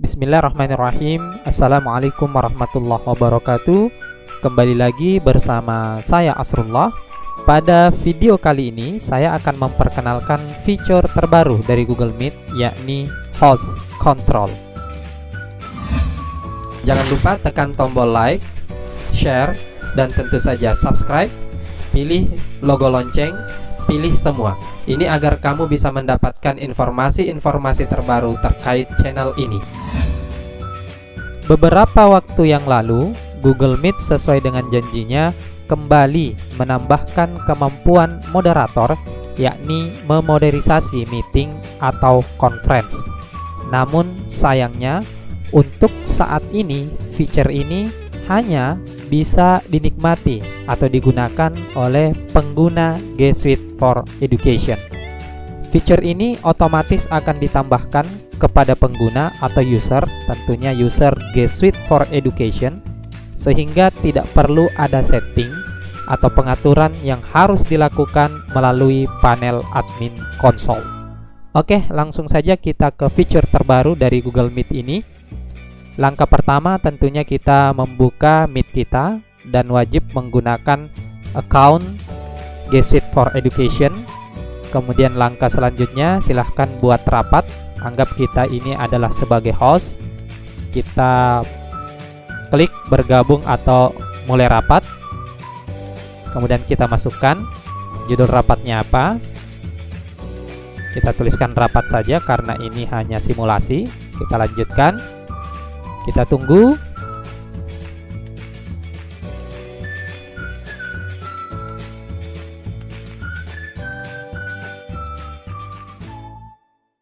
Bismillahirrahmanirrahim. Assalamualaikum warahmatullahi wabarakatuh. Kembali lagi bersama saya Asrullah. Pada video kali ini saya akan memperkenalkan fitur terbaru dari Google Meet, yakni Host Control. Jangan lupa tekan tombol like, share, dan tentu saja subscribe. Pilih logo lonceng, pilih semua. Ini agar kamu bisa mendapatkan informasi-informasi terbaru terkait channel ini. Beberapa waktu yang lalu, Google Meet sesuai dengan janjinya kembali menambahkan kemampuan moderator, yakni memoderisasi meeting atau conference. Namun sayangnya, untuk saat ini, fitur ini hanya bisa dinikmati atau digunakan oleh pengguna G Suite for Education. Fitur ini otomatis akan ditambahkan kepada pengguna atau user, tentunya user G Suite for Education, sehingga tidak perlu ada setting atau pengaturan yang harus dilakukan melalui panel admin konsol. Oke, langsung saja kita ke fitur terbaru dari Google Meet ini. Langkah pertama tentunya kita membuka Meet kita dan wajib menggunakan account G Suite for Education. Kemudian langkah selanjutnya silahkan buat rapat. Anggap kita ini adalah sebagai host. Kita klik bergabung atau mulai rapat. Kemudian kita masukkan judul rapatnya apa. Kita tuliskan rapat saja karena ini hanya simulasi. Kita lanjutkan. Kita tunggu.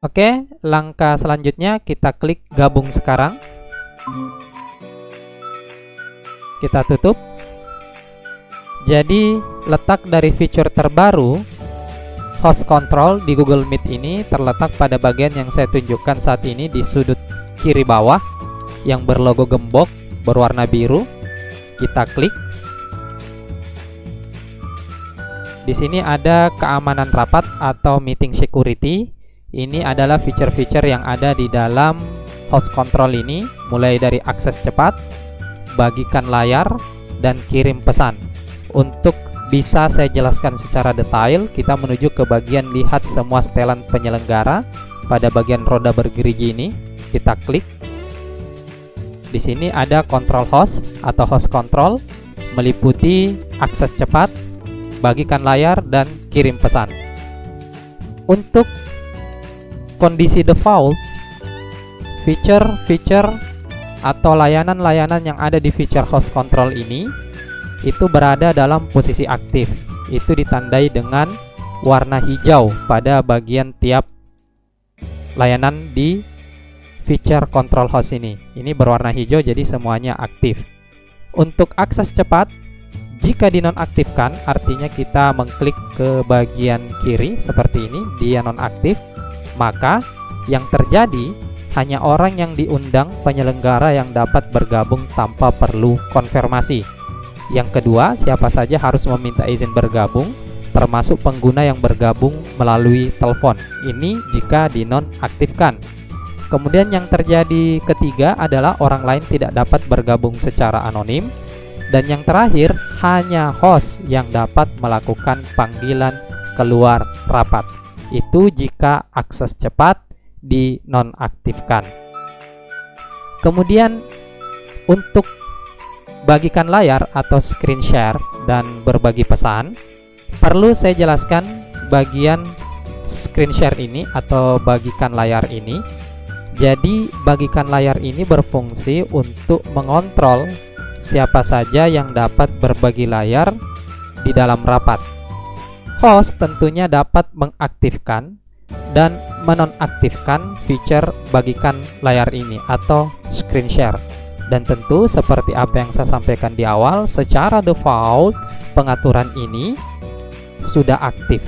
Oke, langkah selanjutnya kita klik gabung sekarang. Kita tutup. Jadi, letak dari fitur terbaru Host Control di Google Meet ini terletak pada bagian yang saya tunjukkan saat ini di sudut kiri bawah yang berlogo gembok berwarna biru. Kita klik. Di sini ada keamanan rapat atau meeting security. Ini adalah fitur-fitur yang ada di dalam Host Control ini, mulai dari akses cepat, bagikan layar, dan kirim pesan. Untuk bisa saya jelaskan secara detail, kita menuju ke bagian lihat semua setelan penyelenggara pada bagian roda bergerigi ini. Kita klik. Di sini ada control host atau host control, meliputi akses cepat, bagikan layar, dan kirim pesan. Untuk kondisi default, fitur-fitur atau layanan-layanan yang ada di fitur host control ini itu berada dalam posisi aktif. Itu ditandai dengan warna hijau pada bagian tiap layanan di fitur control host ini. Ini berwarna hijau, jadi semuanya aktif. Untuk akses cepat, jika dinonaktifkan, artinya kita mengklik ke bagian kiri seperti ini, dia nonaktif, maka yang terjadi hanya orang yang diundang penyelenggara yang dapat bergabung tanpa perlu konfirmasi. Yang kedua, siapa saja harus meminta izin bergabung, termasuk pengguna yang bergabung melalui telepon. Ini jika dinonaktifkan. Kemudian yang terjadi ketiga adalah orang lain tidak dapat bergabung secara anonim. Dan yang terakhir, hanya host yang dapat melakukan panggilan keluar rapat. Itu jika akses cepat dinonaktifkan. Kemudian untuk bagikan layar atau screen share dan berbagi pesan, perlu saya jelaskan bagian screen share ini atau bagikan layar ini. Jadi bagikan layar ini berfungsi untuk mengontrol siapa saja yang dapat berbagi layar di dalam rapat. Host tentunya dapat mengaktifkan dan menonaktifkan fitur bagikan layar ini atau screen share. Dan tentu seperti apa yang saya sampaikan di awal, secara default pengaturan ini sudah aktif.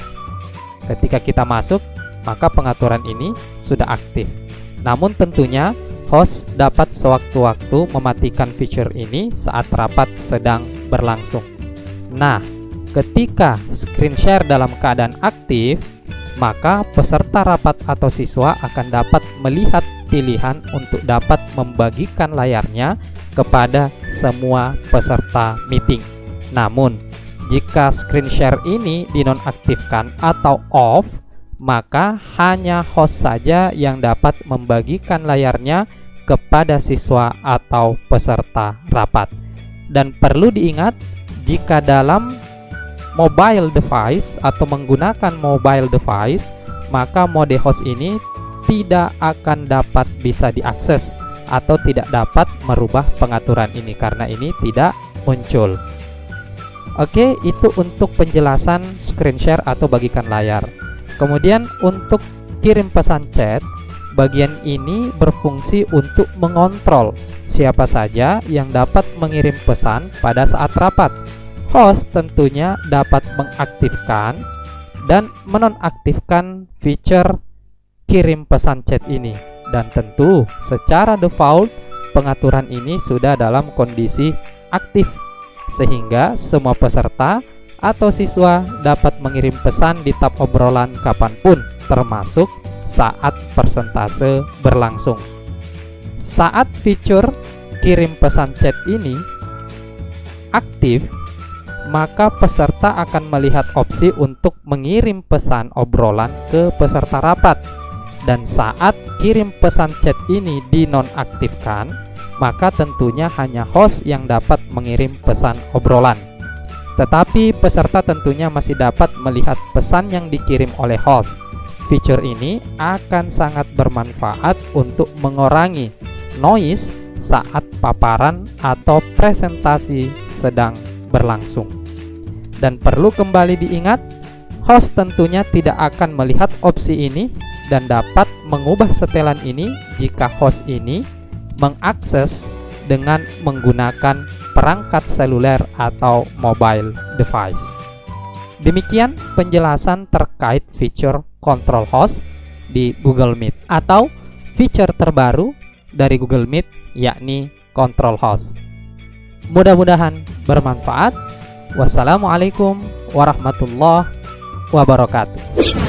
Ketika kita masuk, maka pengaturan ini sudah aktif. Namun tentunya host dapat sewaktu-waktu mematikan fitur ini saat rapat sedang berlangsung. Nah, ketika screen share dalam keadaan aktif, maka peserta rapat atau siswa akan dapat melihat pilihan untuk dapat membagikan layarnya kepada semua peserta meeting. Namun, jika screen share ini dinonaktifkan atau off, maka hanya host saja yang dapat membagikan layarnya kepada siswa atau peserta rapat. Dan perlu diingat, jika dalam mobile device atau menggunakan mobile device, maka mode host ini tidak akan dapat bisa diakses atau tidak dapat merubah pengaturan ini karena ini tidak muncul. Oke, itu untuk penjelasan screen share atau bagikan layar. Kemudian untuk kirim pesan chat, bagian ini berfungsi untuk mengontrol siapa saja yang dapat mengirim pesan pada saat rapat. Host tentunya dapat mengaktifkan dan menonaktifkan fitur kirim pesan chat ini. Dan tentu secara default pengaturan ini sudah dalam kondisi aktif, sehingga semua peserta atau siswa dapat mengirim pesan di tab obrolan kapanpun, termasuk saat persentase berlangsung. Saat fitur kirim pesan chat ini aktif, maka peserta akan melihat opsi untuk mengirim pesan obrolan ke peserta rapat. Dan saat kirim pesan chat ini dinonaktifkan, maka tentunya hanya host yang dapat mengirim pesan obrolan. Tetapi peserta tentunya masih dapat melihat pesan yang dikirim oleh host. Fitur ini akan sangat bermanfaat untuk mengurangi noise saat paparan atau presentasi sedang berlangsung. Dan perlu kembali diingat, host tentunya tidak akan melihat opsi ini dan dapat mengubah setelan ini jika host ini mengakses dengan menggunakan perangkat seluler atau mobile device. Demikian penjelasan terkait fitur Control Host di Google Meet atau fitur terbaru dari Google Meet, yakni Control Host. Mudah-mudahan bermanfaat. Wassalamualaikum warahmatullahi wabarakatuh.